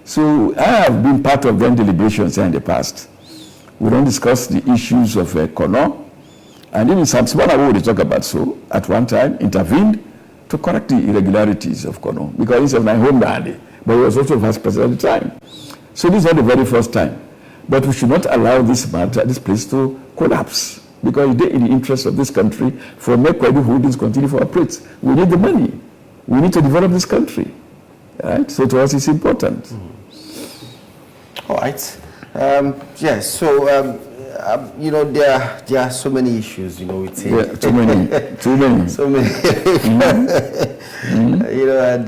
So I have been part of them deliberations in the past. We don't discuss the issues of Kono, and even Sumana, we talk about so, at one time, intervened to correct the irregularities of Kono, because he's my home daddy, but he was also vice president at the time. So this is not the very first time. But we should not allow this matter, this place to collapse, because it's in the interest of this country for make Kargbo holdings continue to operate. We need the money. We need to develop this country. Right? So to us, it's important. All right. Yes. So you know, there are so many issues. You know, with it. Yeah, too many. So many. You know, and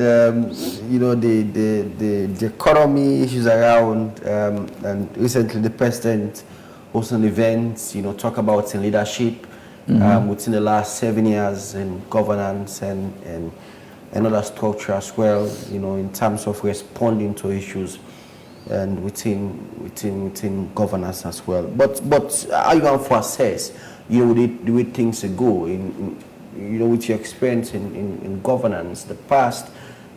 you know the economy issues around, and recently the president hosted an event. You know, talk about in leadership within the last 7 years in governance and other structure as well. You know, in terms of responding to issues and within governance as well. But how you going to assess, you know, the way things go in you know, with your experience in governance, the past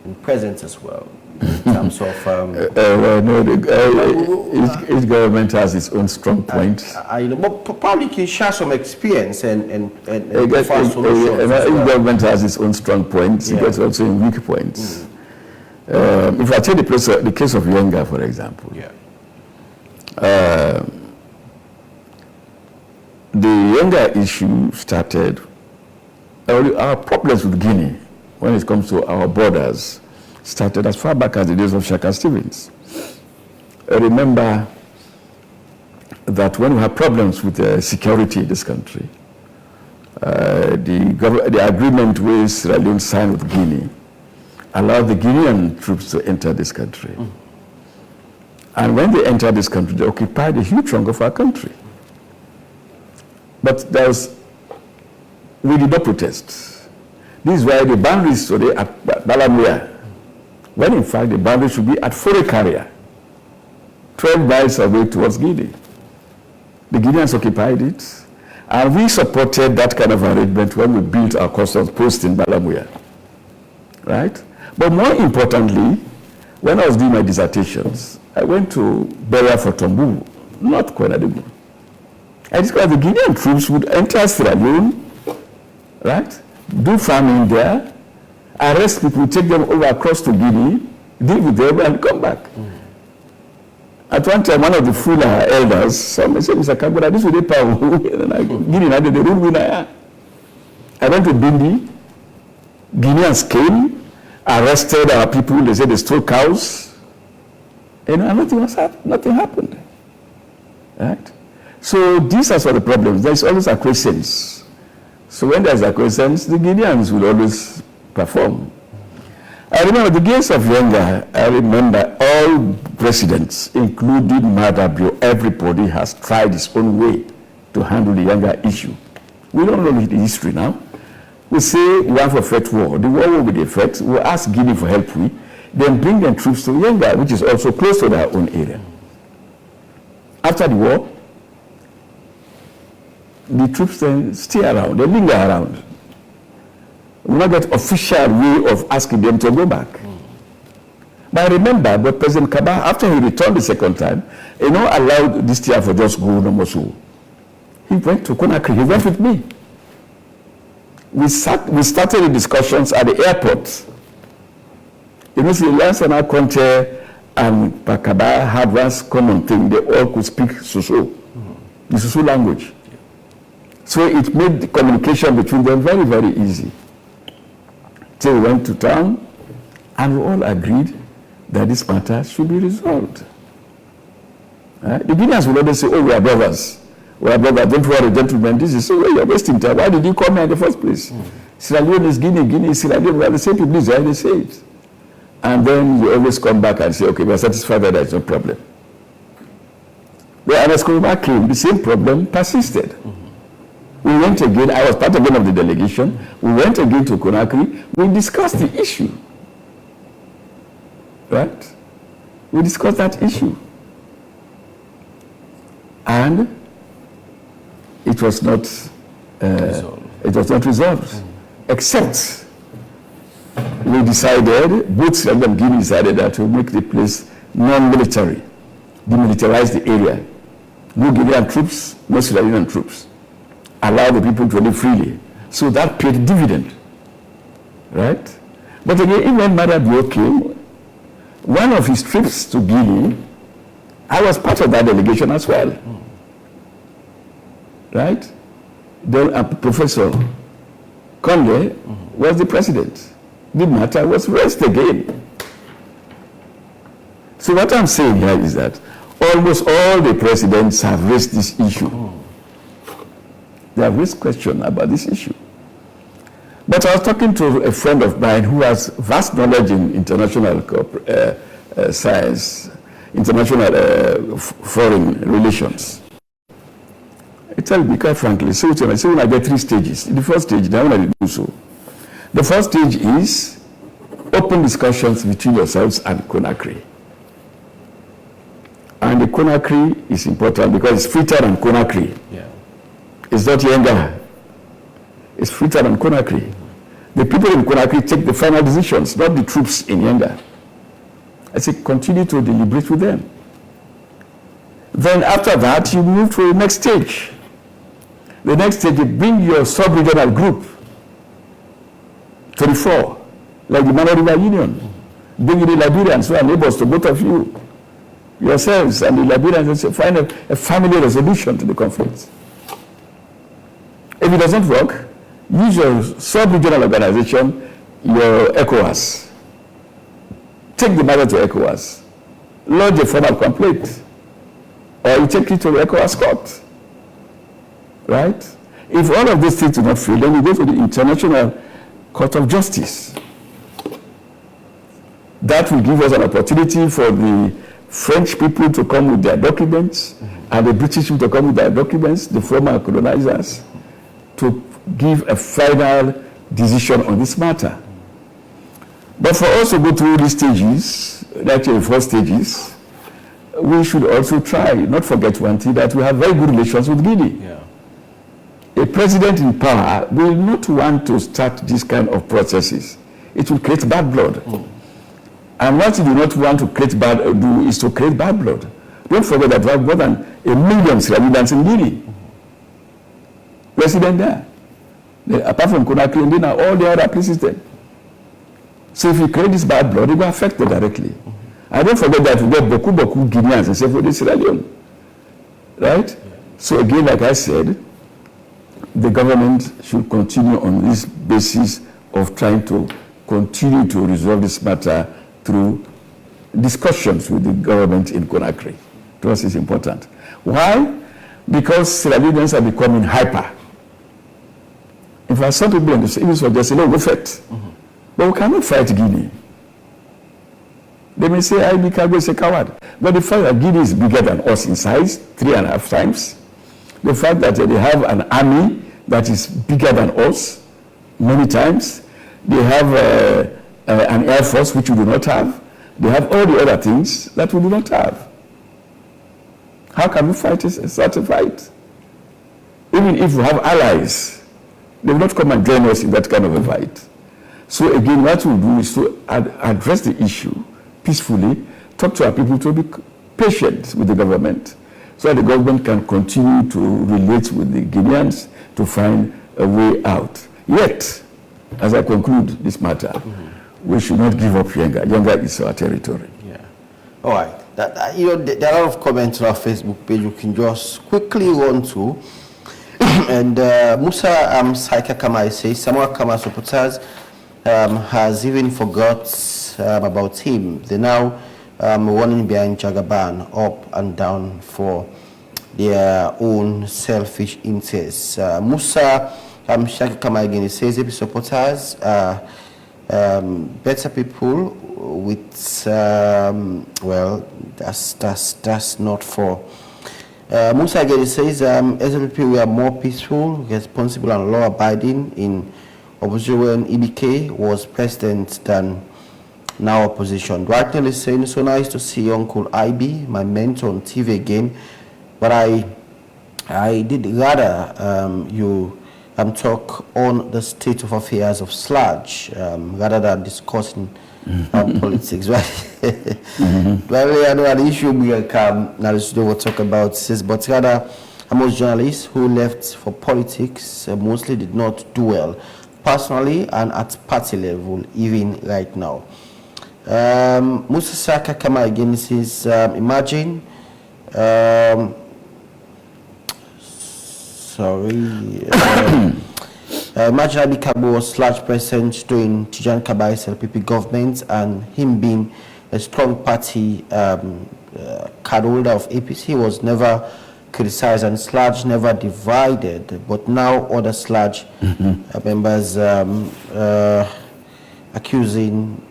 and present as well, in terms of each government has its own strong points. You know, but probably can share some experience and each government has its own strong points, it has also weak points. If I take the case of Yenga, for example, the Yenga issue started, our problems with Guinea, when it comes to our borders, started as far back as the days of Shaka Stevens. I remember that when we had problems with security in this country, the agreement with Sierra Leone signed with Guinea allowed the Guinean troops to enter this country. And when they entered this country, they occupied a huge chunk of our country. But we did not protest. This is why the boundaries today at Balamia, when in fact the boundary should be at Forecaria, 12 miles away towards Guinea. The Guineans occupied it, and we supported that kind of arrangement when we built our customs post in Balamuya, right? But more importantly, when I was doing my dissertations, I went to Beria for Tombu, not Kwenadugu. I discovered the Guinean troops would enter Sierra Leone, right? Do farming there, arrest people, take them over across to Guinea, deal with them, and come back. At one time, one of the Fula elders, somebody said, Mr. Kargbo, this will be power. Guinea, the rule winner. I went to Bindi. Guineans came, arrested our people. They said they stole cows. And nothing happened. Right? So these are sort of problems. There's always acquiescence. So when there's acquiescence, the Guineans will always perform. I remember the case of Yenga. I remember all presidents, including Maada, everybody has tried his own way to handle the Yenga issue. We don't know the history now. We say we have a threat war. The war will be the threat. We'll ask Guinea for help. Then bring their troops to Yenga, which is also close to their own area. After the war, the troops then stay around, they linger around. We will not get official way of asking them to go back. But I remember, but President Kabah, after he returned the second time, allowed this year for just go no more so. He went to Conakry. He went with me. We started the discussions at the airport. Lansana Conte and Pakaba had one common thing. They all could speak Susu, the Susu language. So it made the communication between them very, very easy. So we went to town and we all agreed that this matter should be resolved. The Guineans will always say, oh, we are brothers. We are brothers. Don't worry, gentlemen. This is so you're wasting time. Why did you come here in the first place? Sierra Leone is Guinea, Guinea is Sierra Leone. We are the same people, they say it. And then you always come back and say, okay, we are satisfied that there is no problem. When Anas came, the same problem persisted. We went again, I was part again of the delegation. We went again to Conakry. We discussed the issue. Right? We discussed that issue. And it was not resolved. Except we decided, both Sierra and Guinea decided that to make the place non-military, demilitarize the area. No Guinean troops, no Sierra Leonean troops. Allow the people to live freely. So that paid dividend. Right? But again, even when Maada came, one of his trips to Guinea, I was part of that delegation as well. Right? Then Professor Conde was the president. The matter was raised again. So what I'm saying here is that almost all the presidents have raised this issue. They have raised questions about this issue. But I was talking to a friend of mine who has vast knowledge in international science, international foreign relations. I tell you, quite frankly, so when I get 3 stages. The first stage, now when I do so. The first stage is open discussions between yourselves and Conakry. And the Conakry is important because it's Freetown and Conakry. Yeah. It's not Yenga. It's Freetown and Conakry. The people in Conakry take the final decisions, not the troops in Yenga. I say continue to deliberate with them. Then after that, you move to the next stage. The next stage, you bring your sub-regional group, 24, like the Mano River Union. Bring the Liberians who are neighbors to both of you, yourselves and the Liberians, and find a family resolution to the conflict. If it doesn't work, use your sub-regional organization, your ECOWAS. Take the matter to ECOWAS. Lodge a formal complaint. Or you take it to the ECOWAS court. Right? If all of these things do not fail, then we go to the International Court of Justice. That will give us an opportunity for the French people to come with their documents, and the British people to come with their documents, the former colonizers, to give a final decision on this matter. But for us to go through these stages, actually 4 stages, we should also try, not forget one thing, that we have very good relations with Guinea. Yeah. A president in power will not want to start this kind of processes. It will create bad blood. And what you do not want to do is to create bad blood. Don't forget that we have more than 1 million Sierra Leoneans in Guinea. Resident there. Apart from Conakry and Guinea, all the other places there. So if you create this bad blood, it will affect them directly. And don't forget that we get beaucoup Guineans and say for this Sierra Leone. Right? So again, like I said, the government should continue on this basis of trying to continue to resolve this matter through discussions with the government in Conakry. To us, it's important. Why? Because Sierra Leoneans are becoming hyper. In fact, some people in the civil will just say, no, go fight. But we cannot fight Guinea. They may say, Kargbo is a coward. But the fact that Guinea is bigger than us in size, 3.5 times, the fact that they have an army that is bigger than us many times, they have an air force which we do not have, they have all the other things that we do not have. How can we fight such a fight? Even if we have allies, they will not come and join us in that kind of a fight. So again, what we'll do is to address the issue peacefully, talk to our people to be patient with the government, so that the government can continue to relate with the Guineans to find a way out. Yet, as I conclude this matter, we should not give up Yenga. Yenga is our territory. Yeah. All right. There are a lot of comments on our Facebook page. You can just quickly run to. And Musa Saika Kamara says, Samura Kamara supporters has even forgot about him. They now running behind Jagaban up and down for their own selfish interests. Musa Saika Kamara again says, AP supporters better people with well, that's not for Musa again says SLP we are more peaceful, responsible and law abiding in opposition when EBK was president than now opposition. Rightly saying, so nice to see Uncle IB, my mentor on TV again, but I did rather you talk on the state of affairs of Sludge rather than discussing politics, right? Well, I know an issue we will talk about this, but rather most journalists who left for politics mostly did not do well, personally and at party level, even right now. Musa Saka Kamara again says, imagine, imagine Abi Kargbo was Sludge president during Tijan Kabai's LPP government and him being a strong party card holder of APC was never criticized and Sludge never divided, but now other Sludge members accusing,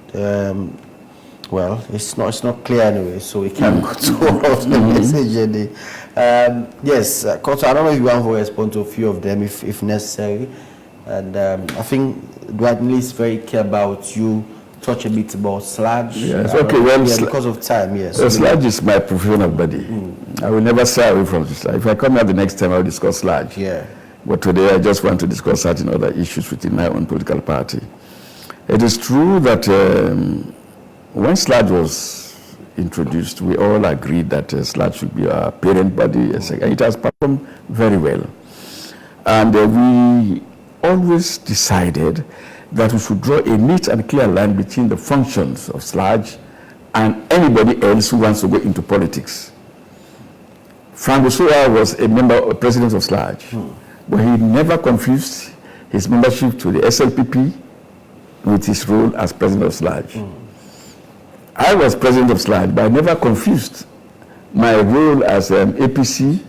well, it's not clear anyway, so we can't go to all of the message. Yes, Koto, I don't know if you want to respond to a few of them if necessary. And I think Dwight is very clear about you touch a bit about Sludge. Yes, okay, well, yeah, because of time, yes. So Sludge is my professional body. I will never stay away from this. If I come here the next time, I'll discuss Sludge. Yeah. But today, I just want to discuss certain other issues within my own political party. It is true that when Sludge was introduced, we all agreed that Sludge should be our parent body, and it has performed very well. And we always decided that we should draw a neat and clear line between the functions of Sludge and anybody else who wants to go into politics. Frank Busua was a president of Sludge, but he never confused his membership to the SLPP with his role as president of Sludge. I was president of Sludge, but I never confused my role as an APC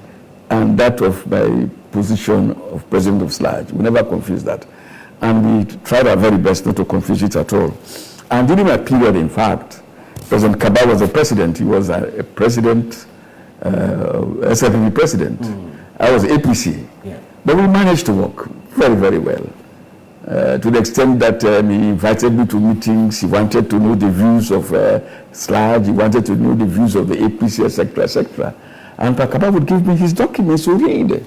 and that of my position of president of Sludge. We never confused that. And we tried our very best not to confuse it at all. And during my period, in fact, President Kargbo was the president. He was a president, SFP president. I was APC. Yeah. But we managed to work very, very well. To the extent that he invited me to meetings. He wanted to know the views of Sludge. He wanted to know the views of the APC, etc., etc. And Kargbo would give me his documents to read.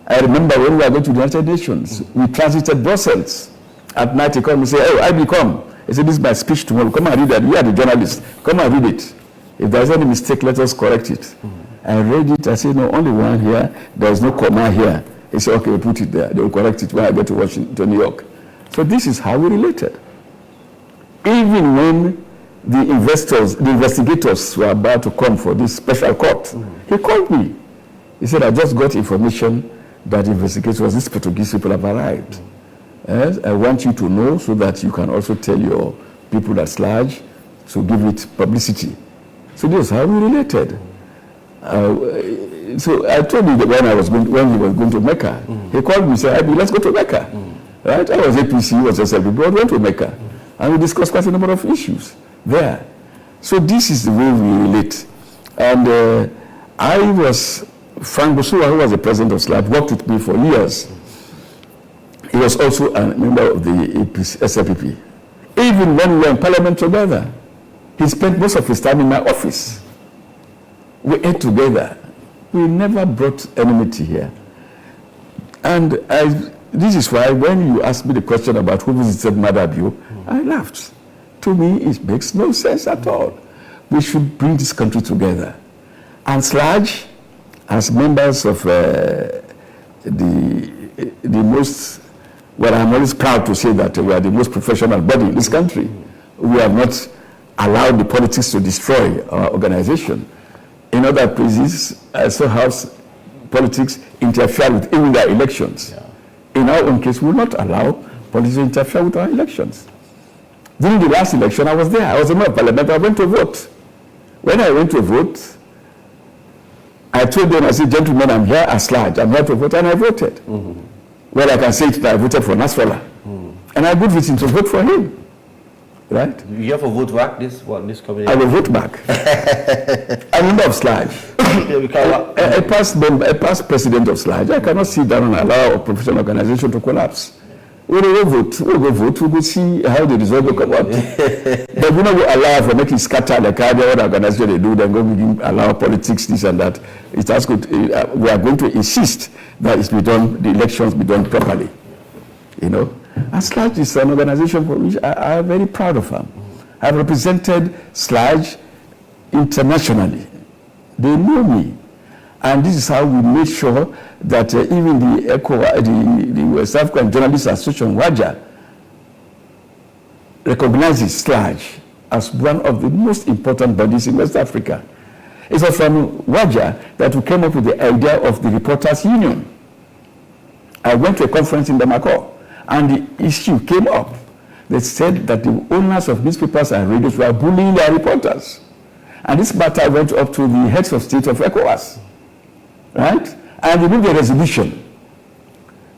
I remember when we were going to the United Nations, we transited Brussels. At night he called me and said, "Oh, I come." He said, "This is my speech tomorrow. Come and read that. You are the journalist. Come and read it. If there's any mistake, let us correct it." I read it. I said, "No, only one here. There is no comma here." He said, "Okay, we'll put it there. They will correct it when I get to Washington, New York." So this is how we related. Even when the investigators were about to come for this special court, he called me. He said, "I just got information that the investigators, these Portuguese people have arrived. Yes, I want you to know so that you can also tell your people at Sludge to give it publicity." So this is how we related. So I told you that when he was going to Mecca, he called me and said, "Let's go to Mecca." Right? I was APC, he was SLP, but we went to Mecca. And we discussed quite a number of issues there. So this is the way we relate. And Frank Busua, who was the president of Sludge, worked with me for years. He was also a member of the APC, SLPP. Even when we were in parliament together, he spent most of his time in my office. We ate together. We never brought enmity here. And this is why when you asked me the question about who visited Maada, I laughed. To me, it makes no sense at all. We should bring this country together. And SLAJ, as members of the most, well, I'm always proud to say that we are the most professional body in this country. We have not allowed the politics to destroy our organization. In other places, I saw how politics interfere with even their elections. Yeah. In our own case, we will not allow politics to interfere with our elections. During the last election, I was there. I was a member of parliament. I went to vote. When I went to vote, I told them, I said, gentlemen, I'm here as SLAJ. I'm here to vote, and I voted. Mm-hmm. Well, I can say that I voted for Nasrallah. And I good reason to vote for him. Right? You have to vote back this community? I will vote back. I'm a member of SLAJ. A past president of SLAJ. I cannot sit down and allow a professional organization to collapse. We'll go vote. We will see how the result will come out. But we not allow for making scatter like other organization they do. They're going to allow politics, this and that. It has good. We are going to insist that it's be done. The elections be done properly. You know. And SLAJ is an organization for which I am very proud of them. I've represented SLAJ internationally. They know me. And this is how we make sure that even the West African Journalists Association, WAJA, recognizes SLAJ as one of the most important bodies in West Africa. It was from WAJA that we came up with the idea of the Reporters Union. I went to a conference in Bamako, and the issue came up. They said that the owners of newspapers and radios were bullying their reporters. And this matter went up to the heads of state of ECOWAS. Right? And they made a resolution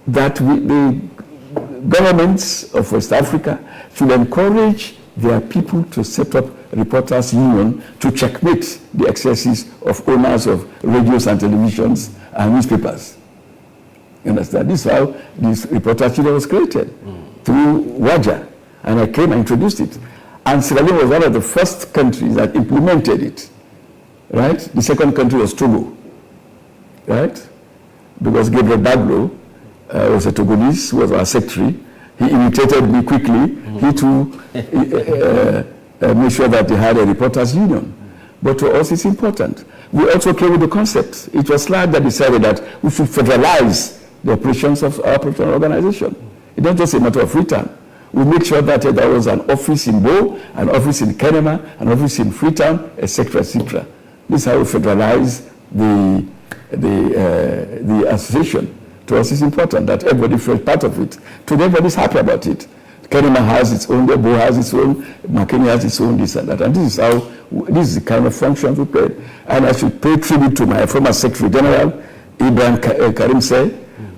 that the governments of West Africa should encourage their people to set up Reporters Union to checkmate the excesses of owners of radios and televisions and newspapers. You understand? This is how this Reporters Union was created, through WAJA. And I came and introduced it. And Sierra Leone was one of the first countries that implemented it. Right? The second country was Togo. Right? Because Gabriel Baglo was a Togolese, was our secretary. He imitated me quickly. He too made sure that they had a Reporters Union. But to us, it's important. We also came with the concept. It was SLAJ that decided that we should federalize the operations of our professional organization. It's not just a matter of Freetown. We make sure that there was an office in Bo, an office in Kenema, an office in Freetown, etc., etc. This is how we federalize the association. To us, it's important that everybody feels part of it. Today, everybody's happy about it. Kenema has its own, Bo has its own, Makeni has its own, this and that. And this is the kind of function we played. And I should pay tribute to my former Secretary General, Ibrahim Karim Say,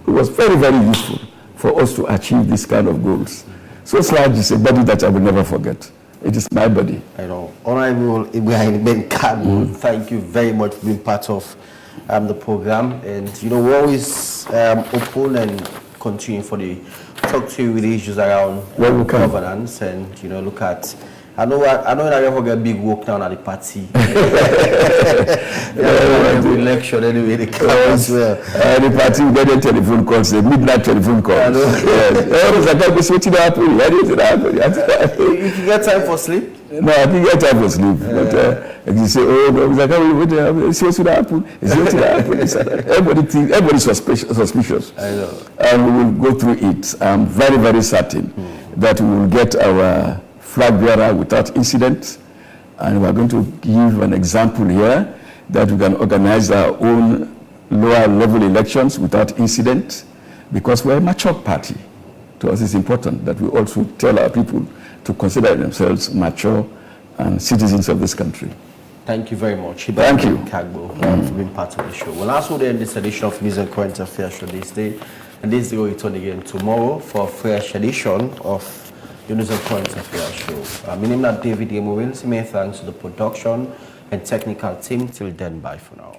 who was very, very useful for us to achieve this kind of goals. So SLAJ is a body that I will never forget. It is my body. I know. Honorable Ibrahim Ben Kargbo, thank you very much for being part of the program. And, you know, we're always open and continuing for the talk to you with the issues around governance and, you know, look at. I know I never get big work down at the party. The election anyway, the come as well. The party will get a telephone calls, the midnight telephone calls. You can get time for sleep? No, I didn't get time for sleep. But you say, oh, no, it's like, see what's going to happen? See what's going to happen? Everybody's suspicious. I know. And we will go through it. I'm very, very certain that we will get our flag bearer without incident. And we're going to give an example here that we can organize our own lower level elections without incident, because we're a mature party. To us, it's important that we also tell our people to consider themselves mature and citizens of this country. Thank you very much. Thank you. Kargbo, for being part of the show. Well, that's what end this edition of News and Current Affairs show this day. And this day will return again tomorrow for a fresh edition of the News and Current Affairs show. My name is David Emowin. Many thanks to the production and technical team. Till then, bye for now.